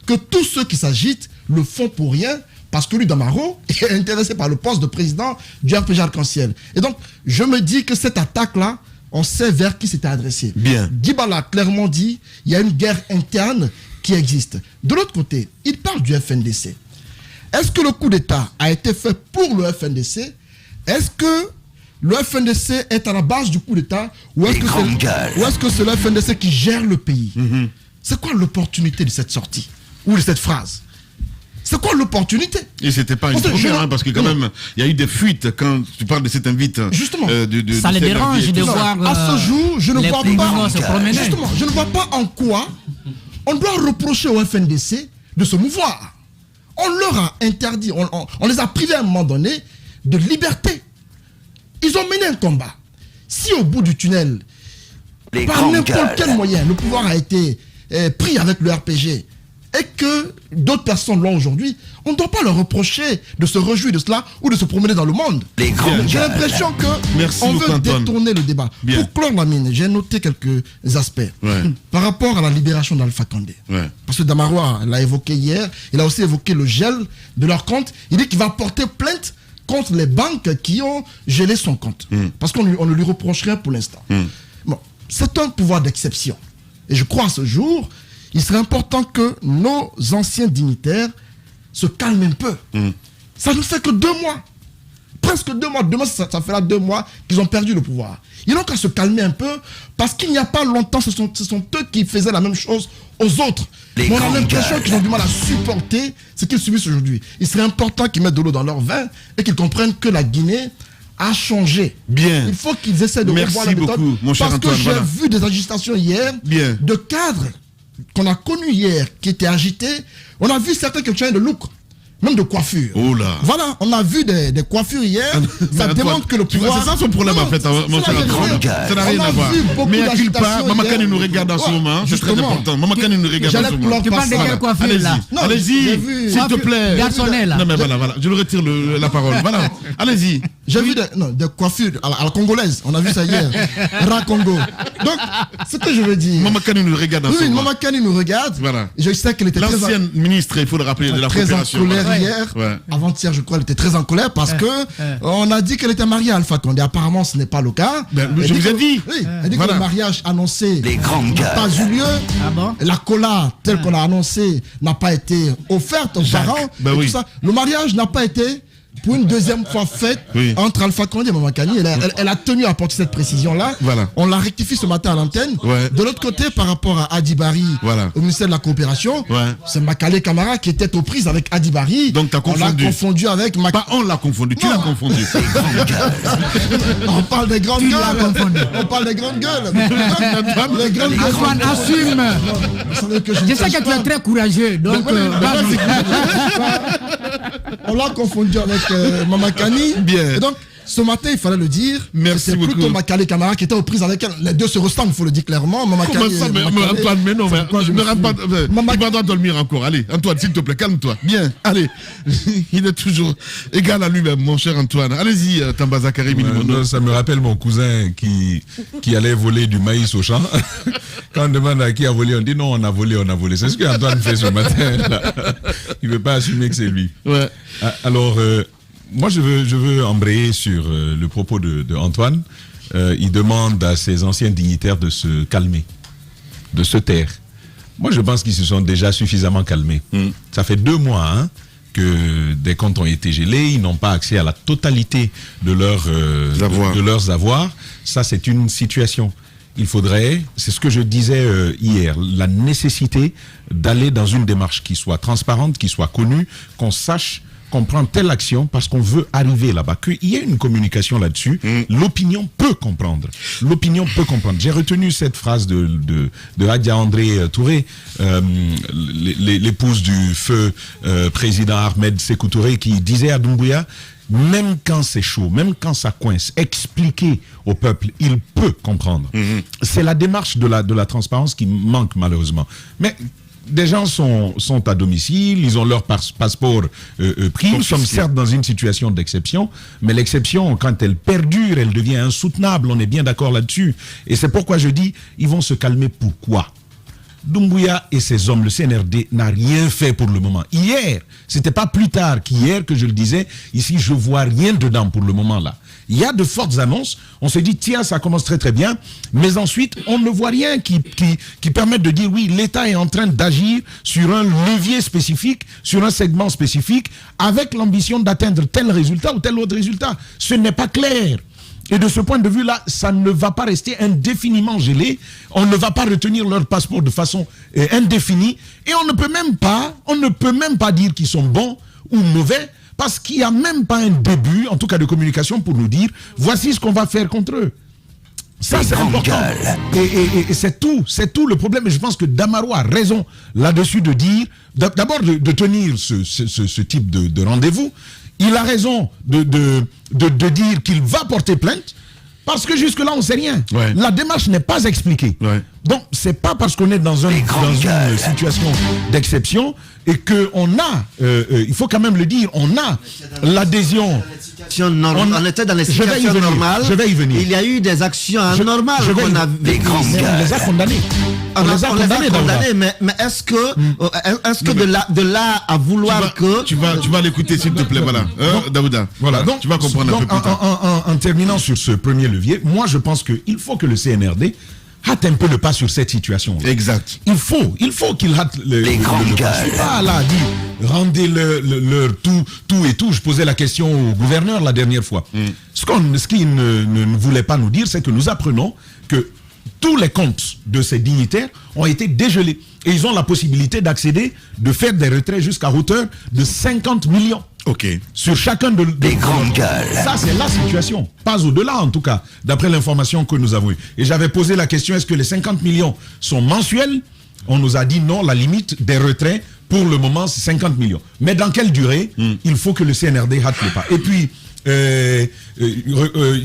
que tous ceux qui s'agitent le font pour rien, parce que lui, Damaro, est intéressé par le poste de président du RPG Arc-en-Ciel. Et donc, je me dis que cette attaque-là, on sait vers qui c'était adressé. Bien. Dibala a clairement dit il y a une guerre interne qui existe. De l'autre côté, il parle du FNDC. Est-ce que le coup d'État a été fait pour le FNDC? Est-ce que le FNDC est à la base du coup d'État? Ou est-ce que c'est le FNDC qui gère le pays? C'est quoi l'opportunité de cette sortie? Ou de cette phrase? C'est quoi l'opportunité? Et c'était pas une première, parce que quand même, il y a eu des fuites quand tu parles de cet invite. Justement. Ça les dérange de voir. À ce jour, je ne vois pas. Justement, je ne vois pas en quoi on doit reprocher au FNDC de se mouvoir. On leur a interdit, on les a privés à un moment donné de liberté. Ils ont mené un combat. Si au bout du tunnel, par n'importe quel moyen, le pouvoir a été pris avec le RPG, et que d'autres personnes l'ont aujourd'hui, on ne doit pas leur reprocher de se réjouir de cela ou de se promener dans le monde. J'ai l'impression qu'on veut détourner le débat. Bien. Pour clore la mine, j'ai noté quelques aspects. Par rapport à la libération d'Alpha Condé. Parce que Damaro l'a évoqué hier, il a aussi évoqué le gel de leur compte. Il dit qu'il va porter plainte contre les banques qui ont gelé son compte. Parce qu'on ne lui reproche rien pour l'instant. Bon, c'est un pouvoir d'exception. Et je crois à ce jour, il serait important que nos anciens dignitaires se calment un peu. Ça ne fait que 2 mois. Presque 2 mois. Demain, ça fait là 2 mois qu'ils ont perdu le pouvoir. Ils n'ont qu'à se calmer un peu, parce qu'il n'y a pas longtemps, ce sont eux qui faisaient la même chose aux autres. Mais on a l'impression qu'ils ont du mal à supporter ce qu'ils subissent aujourd'hui. Il serait important qu'ils mettent de l'eau dans leur vin et qu'ils comprennent que la Guinée à changer. Bien. Il faut qu'ils essaient de revoir la méthode. Merci beaucoup, mon cher parce Antoine. Que j'ai vu des agitations hier de cadres qu'on a connus hier qui étaient agités. On a vu certains qui changeaient de look. Même de coiffure. Oh là. Voilà, on a vu des coiffures hier. Ça démontre que le pouvoir. C'est ça son problème en fait, mon cher Antoine. Ça n'a rien à voir. Mais à qui part, Maman Kane nous regarde en ce moment. C'est très important. Maman Kane nous regarde en ce moment. Tu parles de quelle coiffure là? Allez-y, s'il te plaît. Garçonnet là. Non mais voilà, je le retire la parole. Voilà, allez-y. J'ai vu des coiffures à la congolaise. On a vu ça hier. Congo. Donc, ce que je veux dire. Maman Kane nous regarde en ce moment. Oui, Maman Kane nous regarde. Voilà. Je sais qu'elle était l'ancienne ministre, il faut le rappeler, de la coopération. Hier, avant-hier, je crois, elle était très en colère parce que on a dit qu'elle était mariée à Alpha Condé. Apparemment, ce n'est pas le cas. Je vous ai dit. Oui, elle dit que le mariage annoncé n'a pas eu lieu. La cola, telle qu'on a annoncé, n'a pas été offerte aux parents. Tout ça. Le mariage n'a pas été pour une deuxième fois faite entre Alpha Condé et Maman Kane. Elle a tenu à apporter cette précision-là. Voilà. On l'a rectifié ce matin à l'antenne. De l'autre côté, par rapport à Adi Bari, au ministère de la Coopération, c'est Makale Camara qui était aux prises avec Adi Bari. Donc tu as confondu. On l'a confondu avec Pas on l'a confondu, tu l'as confondu. On parle des grandes gueules. On parle des grandes gueules. Les grandes gueules. Antoine, assume. Je sais que tu es très courageux. Donc, on l'a confondu avec Maman Kane. Bien. Et donc, ce matin, il fallait le dire. Merci beaucoup. C'est plutôt Makale Camara qui était aux prises avec elle. Les deux se ressemblent, il faut le dire clairement. Maman Comment Kane, ça, Antoine, mais non, ne rends pas. Il va dormir encore. Allez, Antoine, s'il te plaît, calme-toi. Bien, allez. Il est toujours égal à lui-même, mon cher Antoine. Allez-y, Tamba Zakari. Ça me rappelle mon cousin qui allait voler du maïs au champ. Quand on demande à qui a volé, on dit non, on a volé. C'est ce qu'Antoine fait ce matin. Là. Il ne veut pas assumer que c'est lui. Ouais. Alors, moi, je veux embrayer sur le propos de Antoine. Il demande à ses anciens dignitaires de se calmer, de se taire. Moi, je pense qu'ils se sont déjà suffisamment calmés. Ça fait 2 mois que des comptes ont été gelés. Ils n'ont pas accès à la totalité de leurs avoirs. Ça, c'est une situation. Il faudrait, c'est ce que je disais hier, la nécessité d'aller dans une démarche qui soit transparente, qui soit connue, qu'on sache qu'on prend telle action parce qu'on veut arriver là-bas, qu'il y ait une communication là-dessus. L'opinion peut comprendre. L'opinion peut comprendre. J'ai retenu cette phrase de Hadia André Touré, l'épouse du feu président Ahmed Sékou Touré, qui disait à Doumbouya, même quand c'est chaud, même quand ça coince, expliquer au peuple, il peut comprendre. C'est la démarche de la transparence qui manque malheureusement. Mais des gens sont à domicile, ils ont leur passeport pris. Nous sommes certes dans une situation d'exception, mais l'exception, quand elle perdure, elle devient insoutenable. On est bien d'accord là-dessus. Et c'est pourquoi je dis, ils vont se calmer. Pourquoi ? Doumbouya et ses hommes, le CNRD, n'a rien fait pour le moment. Hier, c'était pas plus tard qu'hier que je le disais, ici je vois rien dedans pour le moment là. Il y a de fortes annonces, on se dit tiens ça commence très très bien, mais ensuite on ne voit rien qui permette de dire oui, l'État est en train d'agir sur un levier spécifique, sur un segment spécifique, avec l'ambition d'atteindre tel résultat ou tel autre résultat. Ce n'est pas clair. Et de ce point de vue-là, ça ne va pas rester indéfiniment gelé. On ne va pas retenir leur passeport de façon indéfinie. Et on ne peut même pas dire qu'ils sont bons ou mauvais, parce qu'il n'y a même pas un début, en tout cas de communication, pour nous dire voici ce qu'on va faire contre eux. Ça, c'est important. Et c'est tout le problème. Et je pense que Damaro a raison là-dessus de dire, d'abord de tenir ce type de rendez-vous. Il a raison de dire qu'il va porter plainte, parce que jusque-là, on ne sait rien. Ouais. La démarche n'est pas expliquée. Ouais. Donc, ce n'est pas parce qu'on est dans une situation d'exception et qu'on a, il faut quand même le dire, on a l'adhésion. On était dans les situations normales. Je vais y venir. Il y a eu des actions anormales qu'on a vécues. On les a condamnées. On les a condamnés, mais est-ce que de là à vouloir que... Tu vas l'écouter, s'il te plaît, voilà. Daouda. Voilà. Donc, tu vas comprendre un peu plus tard. En terminant sur ce premier levier, moi, je pense qu'il faut que le CNRD hâte un peu le pas sur cette situation. Exact. Il faut qu'il hâte le pas. Je suis pas là à dire rendez leur tout et tout. Je posais la question au gouverneur la dernière fois. Ce qu'il ne voulait pas nous dire, c'est que nous apprenons que tous les comptes de ces dignitaires ont été dégelés. Et ils ont la possibilité d'accéder, de faire des retraits jusqu'à hauteur de 50 millions. Ok. Sur chacun des grandes gueules. Ça, c'est la situation. Pas au-delà, en tout cas, d'après l'information que nous avons eue. Et j'avais posé la question, est-ce que les 50 millions sont mensuels? On nous a dit non, la limite des retraits, pour le moment, c'est 50 millions. Mais dans quelle durée? Il faut que le CNRD hâte le pas. Et puis,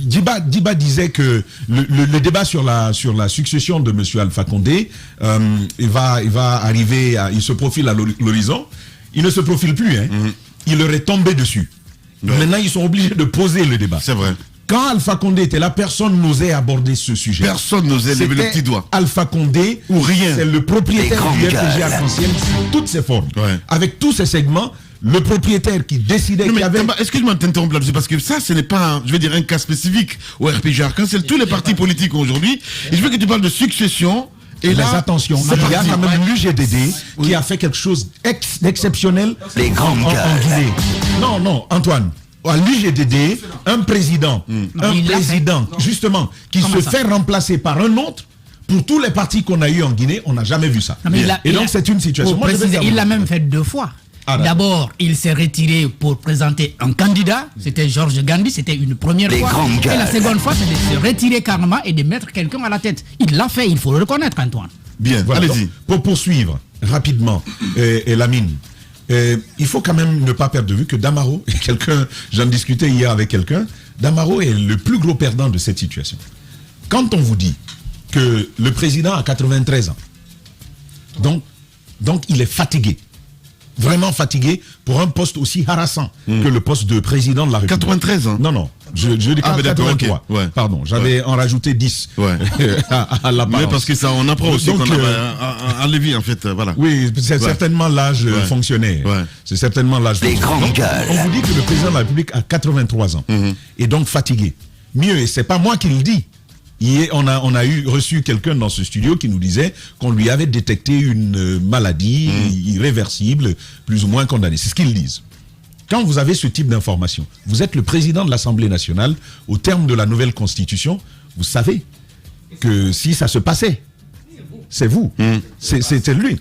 Diba disait que le débat sur la succession de M. Alpha Condé, il va arriver, il se profile à l'horizon. Il ne se profile plus, hein. Il leur est tombé dessus. Ouais. Maintenant, ils sont obligés de poser le débat. C'est vrai. Quand Alpha Condé était là, personne n'osait aborder ce sujet. Personne n'osait lever le petit doigt. Alpha Condé, ou rien. C'est le propriétaire du RPG Arc-en-Ciel sous toutes ses formes. Ouais. Avec tous ses segments, le propriétaire qui décidait qu'il y avait... Excuse-moi de t'interrompre là-dessus, parce que ça, ce n'est pas, je vais dire, un cas spécifique au RPG Arc-en-Ciel. Tous les partis politiques aujourd'hui, et je veux que tu parles de succession. Et là, attention, il y a quand même l'UGDD qui a fait quelque chose d'exceptionnel en Guinée. Non, Antoine. À l'UGDD, un président, justement, qui se fait remplacer par un autre, pour tous les partis qu'on a eu en Guinée, on n'a jamais vu ça. Et donc, c'est une situation. Il l'a même fait 2 fois. D'abord, il s'est retiré pour présenter un candidat. C'était Georges Gandhi, c'était une première fois. Et la seconde fois, c'est de se retirer carrément et de mettre quelqu'un à la tête. Il l'a fait, il faut le reconnaître, Antoine. Bien, voilà. Allez-y. Pour poursuivre rapidement, Lamine, il faut quand même ne pas perdre de vue que Damaro, j'en discutais hier avec quelqu'un, Damaro est le plus gros perdant de cette situation. Quand on vous dit que le président a 93 ans, donc il est fatigué. Vraiment fatigué pour un poste aussi harassant que le poste de président de la République. 93 ans? Non, je dis 83. Okay. Ouais. Pardon, j'avais en rajouté 10 à la Mais parce que ça, on apprend aussi qu'on a à Lévis, en fait, voilà. Oui, c'est certainement l'âge fonctionnaire. Ouais. C'est certainement l'âge fonctionnaire. Donc, on vous dit que le président de la République a 83 ans et donc fatigué. Mieux, et c'est pas moi qui le dis. Hier, on a reçu quelqu'un dans ce studio qui nous disait qu'on lui avait détecté une maladie irréversible, plus ou moins condamnée. C'est ce qu'ils disent. Quand vous avez ce type d'information, vous êtes le président de l'Assemblée nationale, au terme de la nouvelle constitution, vous savez que si ça se passait, c'est vous. C'était lui.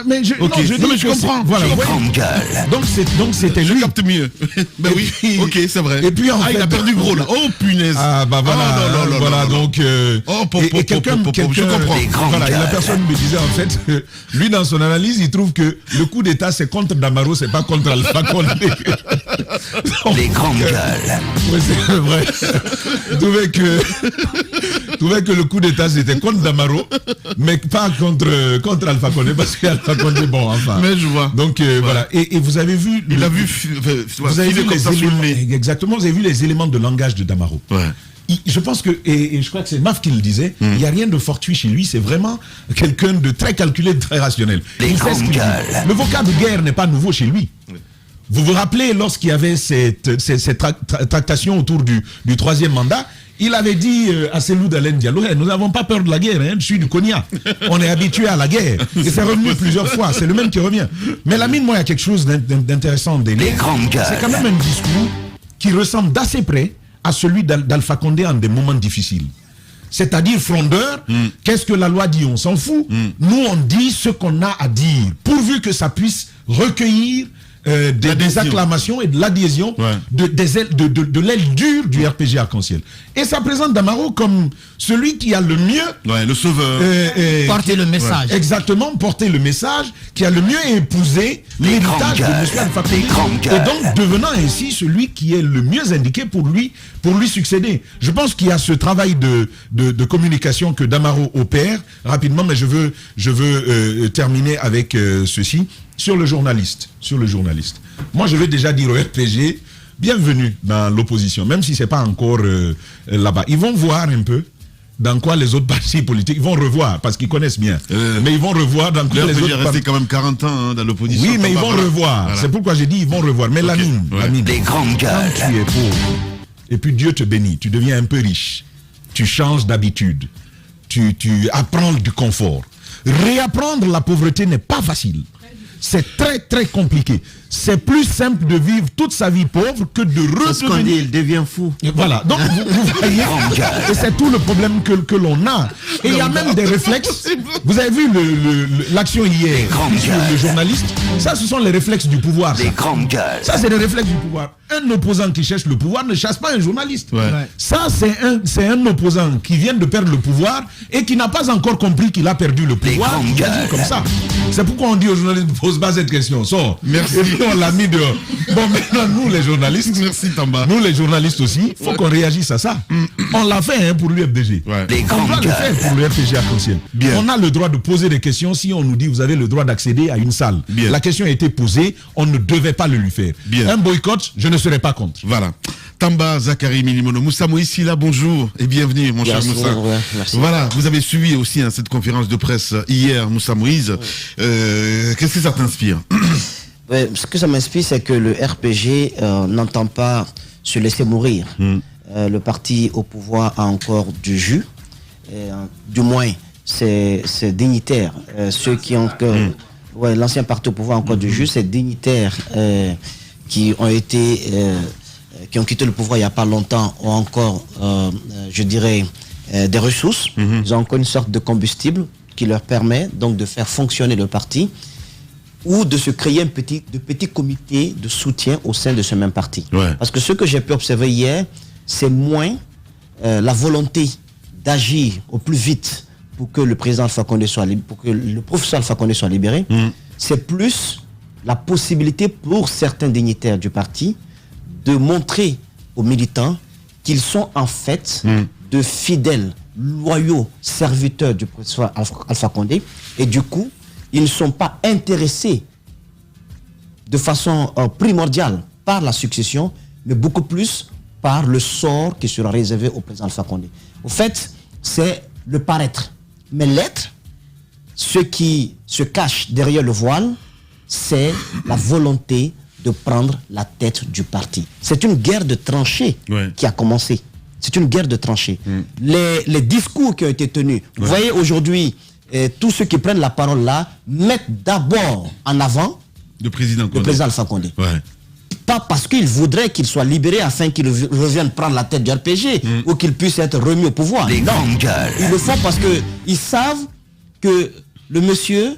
Mais je comprends. Voilà. Donc c'était lui. Je capte mieux. Ben oui. Ok, c'est vrai. Et puis il a perdu gros là. Oh punaise. Voilà. Donc et quelqu'un voilà, et la personne me disait en fait lui dans son analyse, il trouve que le coup d'État c'est contre Damaro, c'est pas contre Alpha Condé. Les grandes gueules. Oui, c'est vrai. Il trouvait que le coup d'État c'était contre Damaro, mais pas contre Alpha Condé, parce qu'Alpha Condé, bon, enfin. Mais je vois. Donc voilà. Et vous avez vu. Il a vu. Vous avez vu les éléments. Exactement. Vous avez vu les éléments de langage de Damaro. Ouais. Je pense que, et je crois que c'est Maf qui le disait, il n'y a rien de fortuit chez lui, c'est vraiment quelqu'un de très calculé, de très rationnel. Le vocable de guerre n'est pas nouveau chez lui. Vous vous rappelez lorsqu'il y avait cette tractation autour du 3e mandat, il avait dit à Cellou Dalein Diallo, nous n'avons pas peur de la guerre, je suis du Konya. On est habitué à la guerre. Et c'est revenu plusieurs fois, c'est le même qui revient. Mais Lamine, moi, il y a quelque chose d'intéressant. C'est quand même un discours qui ressemble d'assez près à celui d'Alpha Condé en des moments difficiles. C'est-à-dire frondeur, qu'est-ce que la loi dit, on s'en fout. Nous, on dit ce qu'on a à dire, pourvu que ça puisse recueillir des acclamations et de l'adhésion de l'aile dure du RPG Arc-en-Ciel. Et ça présente Damaro comme celui qui a le mieux... le sauveur. Porter le message. Exactement, porter le message, qui a le mieux épousé l'héritage de M. Alpha Condé. Et donc devenant ainsi celui qui est le mieux indiqué pour lui succéder. Je pense qu'il y a ce travail de communication que Damaro opère rapidement, mais je veux terminer avec ceci. Sur le journaliste. Moi, je vais déjà dire au RPG, bienvenue dans l'opposition, même si ce n'est pas encore là-bas. Ils vont voir un peu dans quoi les autres partis politiques, ils vont revoir, parce qu'ils connaissent bien. Mais ils vont revoir dans quoi les autres partis... resté quand même 40 ans dans l'opposition. Oui, mais ils vont revoir. Voilà. C'est pourquoi j'ai dit ils vont revoir. Mais Lamine, les grandes gueules. Quand tu es pauvre, et puis Dieu te bénit, tu deviens un peu riche, tu changes d'habitude, tu apprends du confort. Réapprendre la pauvreté n'est pas facile. c'est très très compliqué. C'est plus simple de vivre toute sa vie pauvre que de redevenir... il devient fou. Voilà, donc vous voyez, et c'est tout le problème que l'on a. Et il y a même des réflexes. Vous avez vu l'action hier sur le journaliste. Ça, ce sont les réflexes du pouvoir. Ça, c'est les réflexes du pouvoir. Un opposant qui cherche le pouvoir ne chasse pas un journaliste. Ça, c'est un opposant qui vient de perdre le pouvoir et qui n'a pas encore compris qu'il a perdu le pouvoir. Comme ça. C'est pourquoi on dit aux journalistes, ne pose pas cette question. Sors. Merci. Et puis on l'a mis dehors. Bon, maintenant, nous les journalistes, merci Tamba. Nous les journalistes aussi, il faut qu'on réagisse à ça. On l'a fait pour l'UFDG. On va le faire pour le FDG Arc-en-Ciel. On a le droit de poser des questions si on nous dit vous avez le droit d'accéder à une salle. La question a été posée, on ne devait pas le lui faire. Un boycott, je ne serais pas contre. Voilà. Tamba Zakari Milimono. Moussa Moïse, là, bonjour et bienvenue, mon cher Moussa. Merci. Voilà, vous avez suivi aussi cette conférence de presse hier, Moussa Moïse. Qu'est-ce que ça t'inspire? Ce que ça m'inspire, c'est que le RPG n'entend pas se laisser mourir. Le parti au pouvoir a encore du jus. Du moins, c'est dignitaire. Ceux qui ont l'ancien parti au pouvoir a encore du jus, c'est dignitaires qui ont été... qui ont quitté le pouvoir il n'y a pas longtemps ont encore, je dirais, des ressources. Ils ont encore une sorte de combustible qui leur permet donc de faire fonctionner le parti ou de se créer de petits comités de soutien au sein de ce même parti. Parce que ce que j'ai pu observer hier, c'est moins la volonté d'agir au plus vite pour que le président Alpha Condé soit libéré, pour que le professeur Alpha Condé soit libéré. C'est plus la possibilité pour certains dignitaires du parti de montrer aux militants qu'ils sont en fait de fidèles, loyaux serviteurs du professeur Alpha Condé, et du coup, ils ne sont pas intéressés de façon primordiale par la succession, mais beaucoup plus par le sort qui sera réservé au président Alpha Condé. Au fait, c'est le paraître. Mais l'être, ce qui se cache derrière le voile, c'est la volonté de prendre la tête du parti. C'est une guerre de tranchées qui a commencé. C'est une guerre de tranchées. Les discours qui ont été tenus, vous voyez aujourd'hui, tous ceux qui prennent la parole là, mettent d'abord en avant le président Alpha Condé. Pas parce qu'ils voudraient qu'il soit libéré afin qu'il revienne prendre la tête du RPG ou qu'il puisse être remis au pouvoir. Non, ils le font parce qu'ils savent que le monsieur,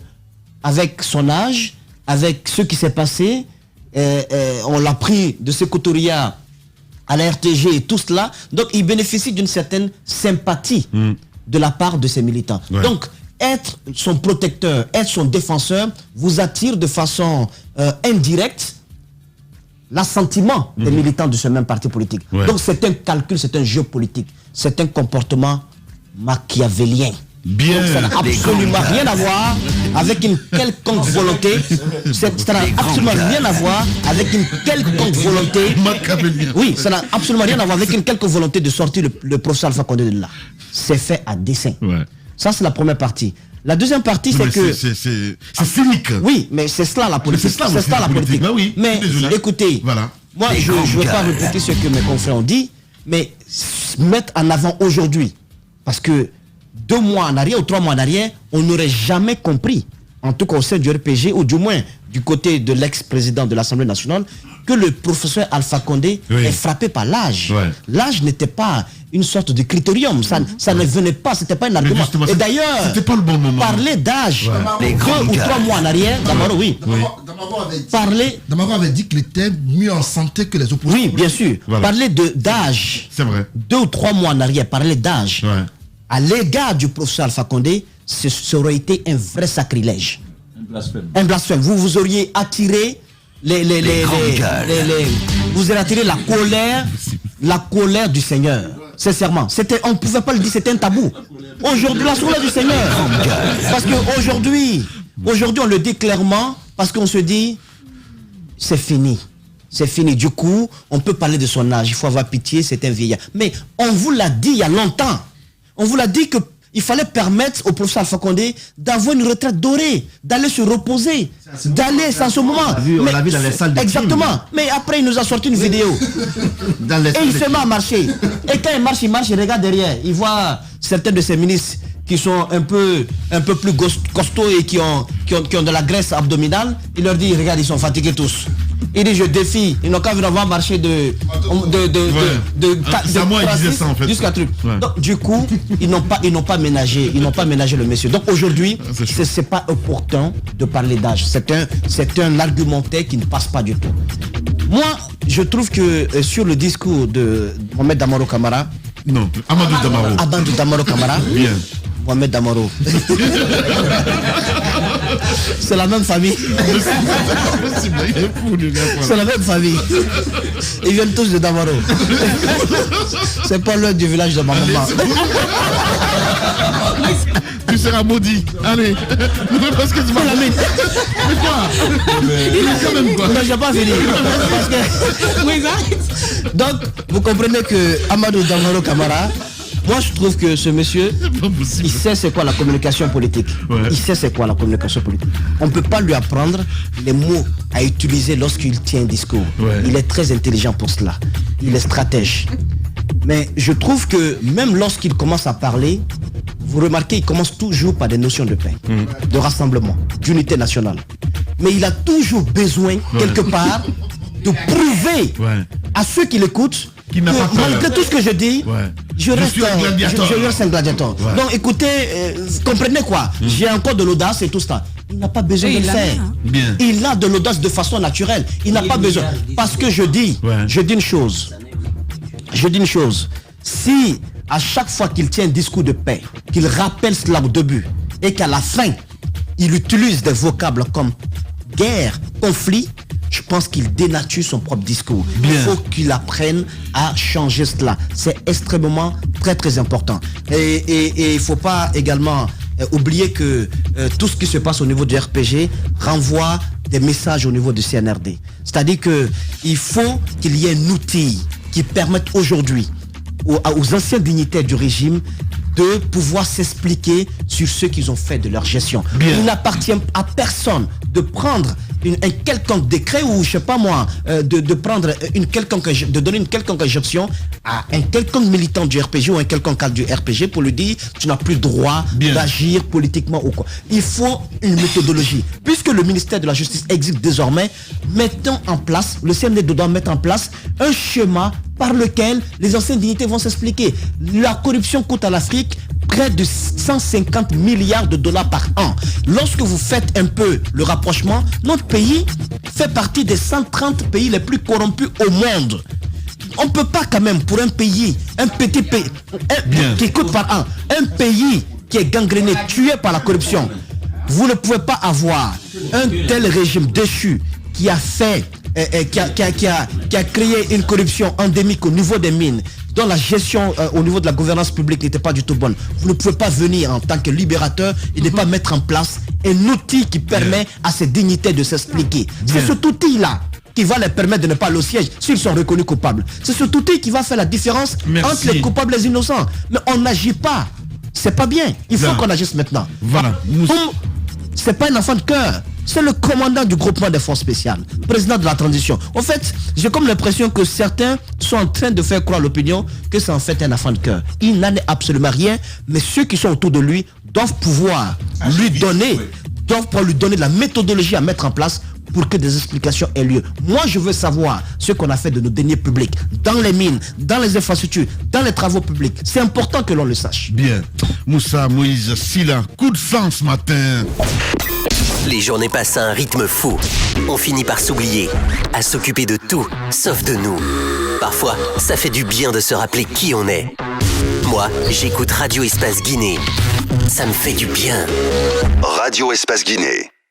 avec son âge, avec ce qui s'est passé, on l'a pris de ses couturiers à la RTG et tout cela, donc il bénéficie d'une certaine sympathie de la part de ses militants. Donc, être son protecteur, être son défenseur, vous attire de façon indirecte l'assentiment des militants de ce même parti politique. Donc c'est un calcul, c'est un jeu politique, c'est un comportement machiavélien. Ça n'a absolument rien à voir avec une quelconque volonté. Ça n'a absolument rien à voir avec une quelconque volonté. Oui, ça n'a absolument rien à voir avec une quelconque volonté de sortir le professeur Alpha Condé de là. C'est fait à dessein. Ça, c'est la première partie. La deuxième partie, c'est que... C'est cynique. Oui, mais c'est cela la politique. C'est cela la politique. Mais écoutez, moi, je ne veux pas répéter ce que mes confrères ont dit, mais mettre en avant aujourd'hui, parce que 2 mois en arrière ou 3 mois en arrière, on n'aurait jamais compris, en tout cas au sein du RPG, ou du moins du côté de l'ex-président de l'Assemblée nationale, que le professeur Alpha Condé est frappé par l'âge. L'âge n'était pas une sorte de critérium, ça ne venait pas, c'était pas un argument. Et d'ailleurs, c'était pas le bon moment. Parler d'âge, 2 ou 3 mois en arrière, Damaro avait dit qu'il était mieux en santé que les opposants. Oui, bien sûr. Parler d'âge, 2 ou 3 mois en arrière, parler d'âge, à l'égard du professeur Alpha Condé, ça aurait été un vrai sacrilège. Un blasphème. Vous auriez attiré vous auriez attiré la colère du Seigneur. Sincèrement, on ne pouvait pas le dire, c'était un tabou. Aujourd'hui, la colère du Seigneur. Parce qu'aujourd'hui, on le dit clairement, parce qu'on se dit, c'est fini. C'est fini. Du coup, on peut parler de son âge. Il faut avoir pitié, c'est un vieillard. Mais on vous l'a dit il y a longtemps. On vous l'a dit qu'il fallait permettre au professeur Alpha Condé d'avoir une retraite dorée, d'aller se reposer, d'aller sans ce moment. On l'a vu dans les salles de exactement. Mais après, il nous a sorti une vidéo. Et il se met à marcher. Et quand il marche, il regarde derrière. Il voit certains de ses ministres qui sont un peu plus costauds et qui ont de la graisse abdominale, il leur dit, regarde, ils sont fatigués tous. Il dit, je défie, ils n'ont qu'à vraiment marcher jusqu'à truc. Donc du coup, ils n'ont pas ménagé le monsieur. Donc aujourd'hui, c'est pas opportun de parler d'âge. C'est un argumentaire qui ne passe pas du tout. Moi, je trouve que sur le discours de Mohamed Damaro Camara, non, Amadou Damaro Camara. Bien. Mohamed Damaro. C'est la même famille. C'est la même famille. Ils viennent tous de Damaro. C'est pas loin du village de ma maman. Tu seras maudit. Allez. Parce que tu vas... Mais quoi? Il a quand même quoi? Non, j'ai pas fini. Donc, vous comprenez que Amadou Damaro Camara, moi je trouve que ce monsieur, il sait c'est quoi la communication politique. Il sait c'est quoi la communication politique. On ne peut pas lui apprendre les mots à utiliser lorsqu'il tient un discours. Il est très intelligent pour cela. Il est stratège. Mais je trouve que même lorsqu'il commence à parler, vous remarquez, il commence toujours par des notions de paix, de rassemblement, d'unité nationale. Mais il a toujours besoin, quelque part, de prouver à ceux qui l'écoutent que malgré tout ce que je dis, je reste un gladiateur. Donc écoutez, comprenez quoi, j'ai encore de l'audace et tout ça. Il n'a pas besoin de le faire. Il a de l'audace de façon naturelle. Il n'a pas besoin. Parce que je dis une chose. Si à chaque fois qu'il tient un discours de paix, qu'il rappelle cela au début, et qu'à la fin, il utilise des vocables comme guerre, conflit, je pense qu'il dénature son propre discours. Il faut qu'il apprenne à changer cela. C'est extrêmement très très important. Et il ne faut pas également oublier que tout ce qui se passe au niveau du RPG renvoie des messages au niveau du CNRD. C'est-à-dire qu'il faut qu'il y ait un outil qui permette aujourd'hui aux anciens dignitaires du régime de pouvoir s'expliquer sur ce qu'ils ont fait de leur gestion. Il n'appartient à personne de prendre un quelconque décret ou je sais pas moi, de prendre de donner une quelconque injonction à un quelconque militant du RPG ou un quelconque cadre du RPG pour lui dire tu n'as plus le droit d'agir politiquement ou quoi. Il faut une méthodologie. Puisque le ministère de la Justice existe désormais, mettons en place, le CNRD doit mettre en place un schéma par lequel les anciens dignités vont s'expliquer. La corruption coûte à l'Afrique près de 150 milliards de dollars par an. Lorsque vous faites un peu le rapprochement, notre pays fait partie des 130 pays les plus corrompus au monde. On ne peut pas quand même, pour un pays, un petit pays, qui coûte par an, un pays qui est gangréné, tué par la corruption, vous ne pouvez pas avoir un tel régime déchu qui a fait, qui a créé une corruption endémique au niveau des mines, dont la gestion au niveau de la gouvernance publique n'était pas du tout bonne. Vous ne pouvez pas venir en tant que libérateur et ne pas mettre en place un outil qui permet à ces dignitaires de s'expliquer. C'est cet outil-là qui va les permettre de ne pas aller au siège s'ils sont reconnus coupables. C'est cet outil qui va faire la différence entre les coupables et les innocents. Mais on n'agit pas. C'est pas bien. Il faut qu'on agisse maintenant. Voilà. C'est pas un enfant de cœur. C'est le commandant du groupement des forces spéciales, président de la transition. En fait, j'ai comme l'impression que certains sont en train de faire croire l'opinion que c'est en fait un enfant de cœur. Il n'en est absolument rien, mais ceux qui sont autour de lui doivent pouvoir lui donner de la méthodologie à mettre en place pour que des explications aient lieu. Moi, je veux savoir ce qu'on a fait de nos deniers publics, dans les mines, dans les infrastructures, dans les travaux publics. C'est important que l'on le sache. Bien. Moussa, Moïse, Silla, coup de sang ce matin. Les journées passent à un rythme fou. On finit par s'oublier, à s'occuper de tout, sauf de nous. Parfois, ça fait du bien de se rappeler qui on est. Moi, j'écoute Radio Espace Guinée. Ça me fait du bien. Radio Espace Guinée.